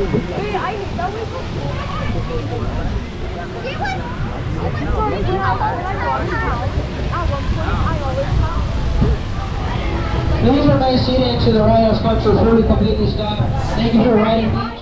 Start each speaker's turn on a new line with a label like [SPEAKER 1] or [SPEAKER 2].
[SPEAKER 1] Please remain seated to the right. Our sculpture is really completely stopped. Thank you for riding.